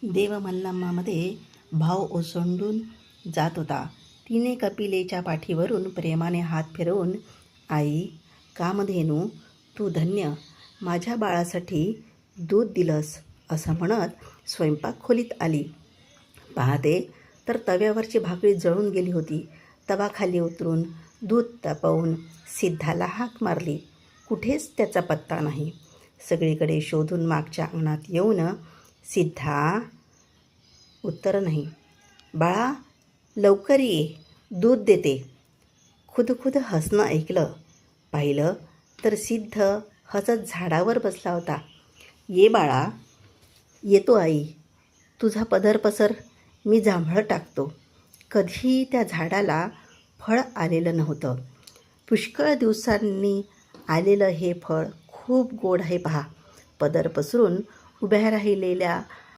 देवमल्लमामध्ये भाव ओसंडून जात होता. तिने कपिलेच्या पाठीवरून प्रेमाने हात फिरवून, आई कामधेनू, तू धन्य, माझ्या बाळासाठी दूध दिलंस, असं म्हणत स्वयंपाक खोलीत आली. पाहते तर तव्यावरची भाकरी जळून गेली होती. तवा खाली उतरून दूध तापवून सिद्धाला हाक मारली. कुठेच त्याचा पत्ता नाही. सगळीकडे शोधून मागच्या अंगणात येऊन, सिद्धा, उत्तर नाही. बाळा लवकर ये, दूध देते. खुदखुद हसणं ऐकलं. पाहिलं तर सिद्ध हसत झाडावर बसला होता. ये बाळा. येतो आई. तुझा पदर पसर, मी जांभळं टाकतो. कधी त्या झाडाला फळ आलेलं नव्हतं. पुष्कळ दिवसांनी आलेलं हे फळ खूप गोड आहे पहा. पदर पसरून उभ्या राहिलेल्या